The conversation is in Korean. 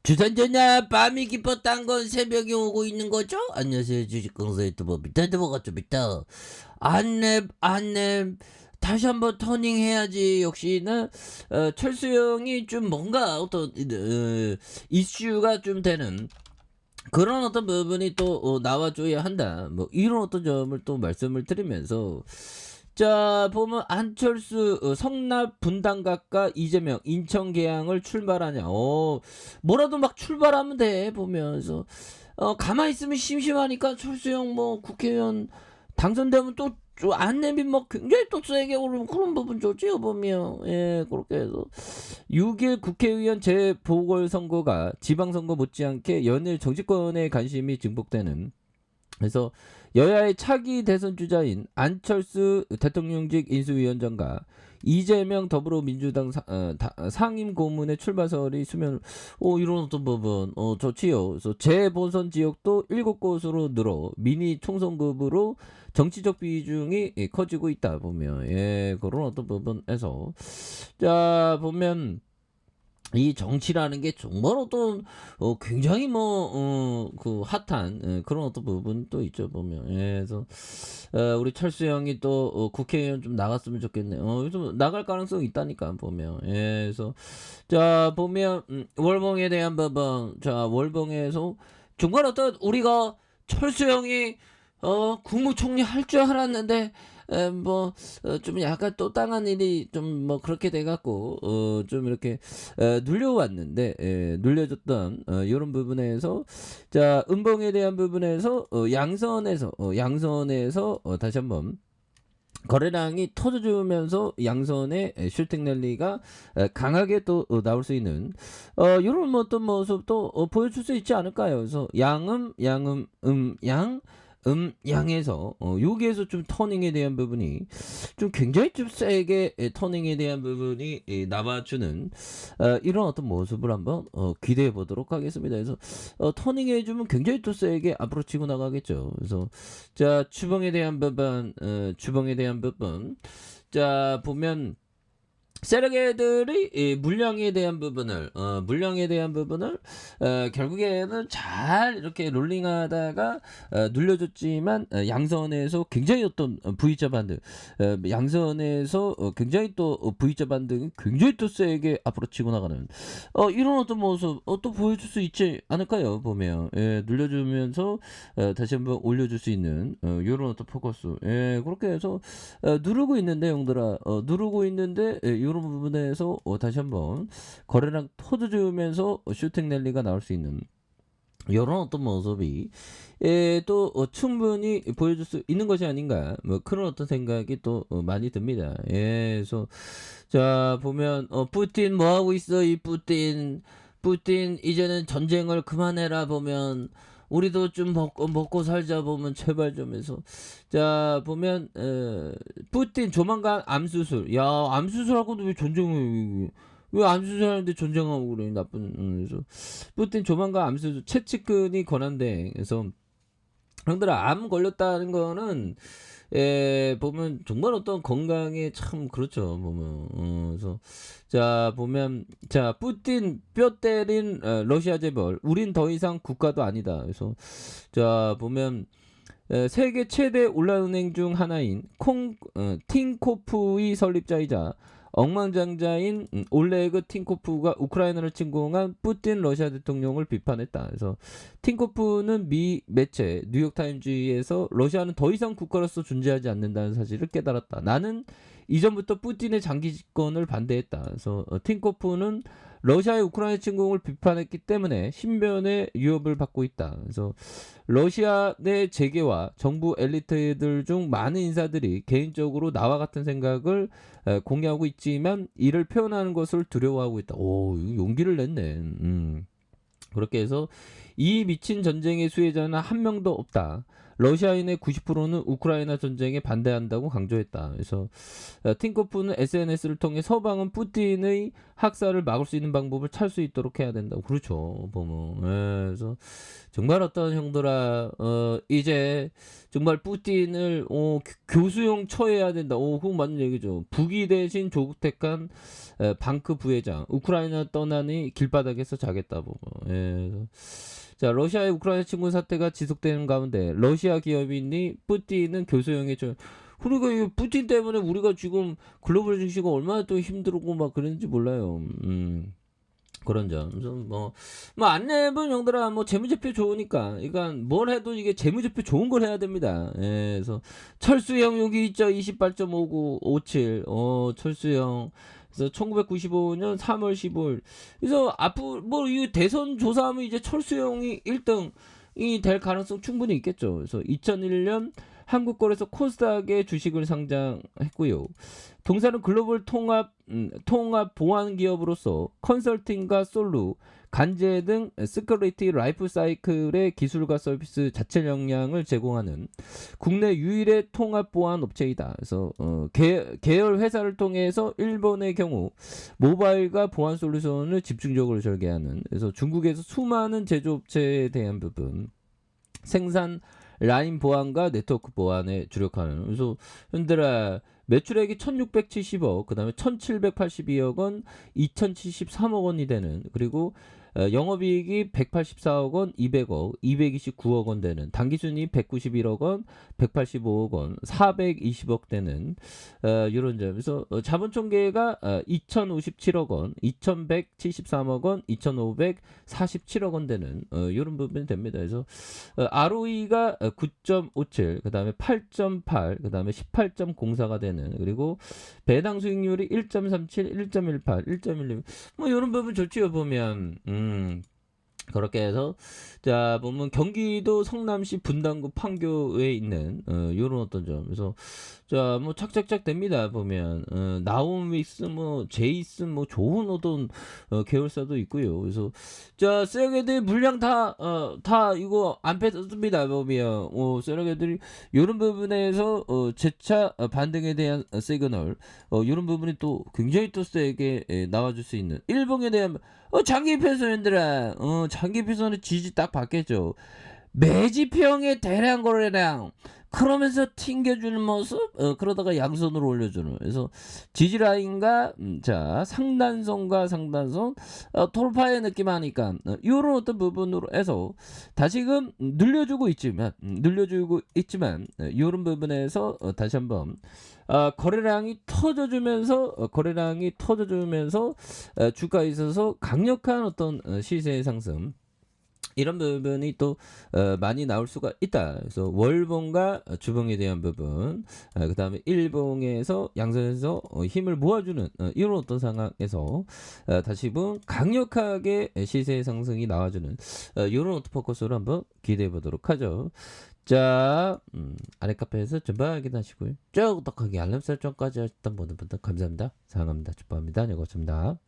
주선전야 밤이 깊었단 건 새벽이 오고 있는 거죠? 안녕하세요. 주식강사 유튜버 밑에드버가 좀 있다. 안랩 다시 한번 터닝 해야지. 역시나 철수 형이 좀 뭔가 어떤 이슈가 좀 되는 그런 어떤 부분이 또 나와줘야 한다. 뭐 이런 어떤 점을 또 말씀을 드리면서, 자 보면 안철수 성남 분당갑과 이재명 인천 계양을 출발하냐. 뭐라도 막 출발하면 돼 보면서, 가만히 있으면 심심하니까 철수형 뭐 국회의원 당선되면 또 안 내면 뭐 굉장히 또 세게 오르는 그런 부분 좋지요 보면. 예, 그렇게 해서 6일 국회의원 재보궐선거가 지방선거 못지않게 연일 정치권의 관심이 증폭되는, 그래서 여야의 차기 대선 주자인 안철수 대통령직 인수위원장과 이재명 더불어민주당 상임고문의 출마설이 수면, 이런 어떤 부분 좋지요. 그래서 재보선 지역도 7곳으로 늘어 미니 총선급으로 정치적 비중이 커지고 있다 보면, 예, 그런 어떤 부분에서, 자 보면 이 정치라는 게 정말 어떤 굉장히 그 핫한 그런 어떤 부분도 있죠 보면. 예, 그래서 우리 철수 형이 또 국회의원 좀 나갔으면 좋겠네요. 요즘 나갈 가능성이 있다니까 보면. 예, 그래서 자 보면 월봉에 대한 부분, 자 월봉에서 정말 어떤 우리가 철수 형이 국무총리 할 줄 알았는데, 좀 약간 또 땅한 일이 좀 뭐 그렇게 돼갖고 좀 이렇게 눌려왔는데, 눌려졌던 이런 부분에서, 자 음봉에 대한 부분에서 양선에서 다시 한번 거래량이 터져주면서 양선의 슈팅 랠리가 강하게 또 나올 수 있는 이런 어떤 모습도 보여줄 수 있지 않을까요? 그래서 양에서 여기에서 좀 터닝에 대한 부분이 좀 굉장히 좀 세게 터닝에 대한 부분이 나와주는 이런 어떤 모습을 한번 기대해 보도록 하겠습니다. 그래서 터닝 해주면 굉장히 또 세게 앞으로 치고 나가겠죠. 그래서 자 주봉에 대한 부분, 자 보면 세력애들이 이 물량에 대한 부분을 결국에는 잘 이렇게 롤링하다가 눌려줬지만, 양선에서 굉장히 어떤 V자 반등, 양선에서 굉장히 또 V자 반등이 굉장히 또 세게 앞으로 치고 나가는 이런 어떤 모습 또 보여줄 수 있지 않을까요 보면. 예, 눌려주면서 다시 한번 올려줄 수 있는 이런 어떤 포커스. 예, 그렇게 해서 누르고 있는데 형들아, 누르고 있는데, 이런 부분에서 다시 한번 거래량 터져주면서 슈팅 랠리가 나올 수 있는 이런 어떤 모습이 또 충분히 보여줄 수 있는 것이 아닌가, 뭐 그런 어떤 생각이 또 많이 듭니다. 예, 그래서 자 보면 푸틴 뭐 하고 있어 이 푸틴 이제는 전쟁을 그만해라 보면, 우리도 좀 먹고 살자 보면 제발 좀 해서, 자 보면 푸틴 조만간 암수술. 야, 암수술하고도 왜 전쟁을, 왜 암수술하는데 전쟁하고 그래 나쁜. 그래서 푸틴 조만간 암수술 최측근이 권한대. 그래서 형들아, 암 걸렸다는 거는 보면 정말 어떤 건강에 참 그렇죠 보면. 그래서 자 보면, 자 푸틴 뼈 때린 러시아 재벌, 우린 더 이상 국가도 아니다. 그래서 자 보면 세계 최대 온라인은행 중 하나인 틴코프의 설립자이자 억만장자인 올레그 틴코프가 우크라이나를 침공한 푸틴 러시아 대통령을 비판했다. 그래서 틴코프는 미 매체 뉴욕타임즈에서 러시아는 더 이상 국가로서 존재하지 않는다는 사실을 깨달았다. 나는 이전부터 푸틴의 장기 집권을 반대했다. 그래서 틴코프는 러시아의 우크라이나 침공을 비판했기 때문에 신변의 위협을 받고 있다. 그래서 러시아 내 재계와 정부 엘리트들 중 많은 인사들이 개인적으로 나와 같은 생각을 공유하고 있지만 이를 표현하는 것을 두려워하고 있다. 오, 용기를 냈네. 그렇게 해서 이 미친 전쟁의 수혜자는 한 명도 없다. 러시아인의 90%는 우크라이나 전쟁에 반대한다고 강조했다. 그래서 틴코프는 SNS를 통해 서방은 푸틴의 학살을 막을 수 있는 방법을 찾을 수 있도록 해야 된다고. 그렇죠. 보면. 그래서 정말 어떤 형들아 이제 정말 푸틴을 교수형 처해야 된다. 그건 맞는 얘기죠. 북이 대신 조국택한 방크 부회장 우크라이나 떠나니 길바닥에서 자겠다 보면. 그래서 자, 러시아의 우크라이나 침공 사태가 지속되는 가운데 러시아 기업인이 뿌틴은 교수형에 그러니까 이 푸틴 때문에 우리가 지금 글로벌 증시가 얼마나 또 힘들고 막 그랬는지 몰라요. 그런 점. 그래서 안 내면 형들아, 재무제표 좋으니까. 그러니까 뭘 해도 이게 재무제표 좋은 걸 해야 됩니다. 예, 그래서 철수형 여기 있죠. 28.5957. 철수형. 그래서 1995년 3월 15일. 그래서 앞으로 이 대선 조사하면 이제 철수형이 1등이 될 가능성 충분히 있겠죠. 그래서 2001년 한국거래소 코스닥에 주식을 상장했고요. 동사는 글로벌 통합 보안 기업으로서 컨설팅과 솔루, 간제 등 시큐리티 라이프 사이클의 기술과 서비스 자체 역량을 제공하는 국내 유일의 통합 보안 업체이다. 그래서 계열 회사를 통해서 일본의 경우 모바일과 보안 솔루션을 집중적으로 설계하는, 그래서 중국에서 수많은 제조업체에 대한 부분 생산 라인 보안과 네트워크 보안에 주력하는. 그래서 현대라 매출액이 1670억, 그 다음에 1782억 원, 2073억 원이 되는, 그리고 영업이익이 184억 원, 200억, 229억 원 되는, 당기순이 191억 원, 185억 원, 420억 되는 이런 점에서 자본총계가 2057억 원, 2173억 원, 2547억 원 되는 이런 부분이 됩니다. 그래서 ROE가 9.57, 그 다음에 8.8, 그 다음에 18.04가 되는, 그리고 배당 수익률이 1.37, 1.18, 1.16, 이런 부분 좋지요 보면. 그렇게 해서 자 보면 경기도 성남시 분당구 판교에 있는 요런 어떤 점. 그래서 자 착착착 됩니다 보면. 나우믹스 제이슨 좋은 어떤 계열사도 있고요. 그래서 자 쓰레기들 물량 다 이거 안 뺐습니다 보면. 쓰레기들이 요런 부분에서 재차 반등에 대한 시그널, 요런 부분이 또 굉장히 또 세게 나와줄 수 있는 일봉에 대한 장기 편선들아, 장기 편선은 지지 딱 받겠죠. 매지평의 대량 거래량, 그러면서 튕겨주는 모습, 그러다가 양손으로 올려주는. 그래서 지지라인과 자 상단선과 상단선 돌파의 느낌 하니까 이런 어떤 부분으로 해서 다시금 늘려주고 있지만 이런 부분에서 다시 한번 거래량이 터져주면서 주가에 있어서 강력한 어떤 시세의 상승, 이런 부분이 또 많이 나올 수가 있다. 그래서 월봉과 주봉에 대한 부분, 그 다음에 일봉에서 양선에서 힘을 모아주는 이런 어떤 상황에서 다시 한번 강력하게 시세 상승이 나와주는 이런 어떤 포커스로 한번 기대해 보도록 하죠. 자, 아래 카페에서 전방 확인하시고요. 쭉 구독하기 알람 설정까지 하셨던 모든 분들 감사합니다. 사랑합니다. 축복합니다. 네, 고맙습니다.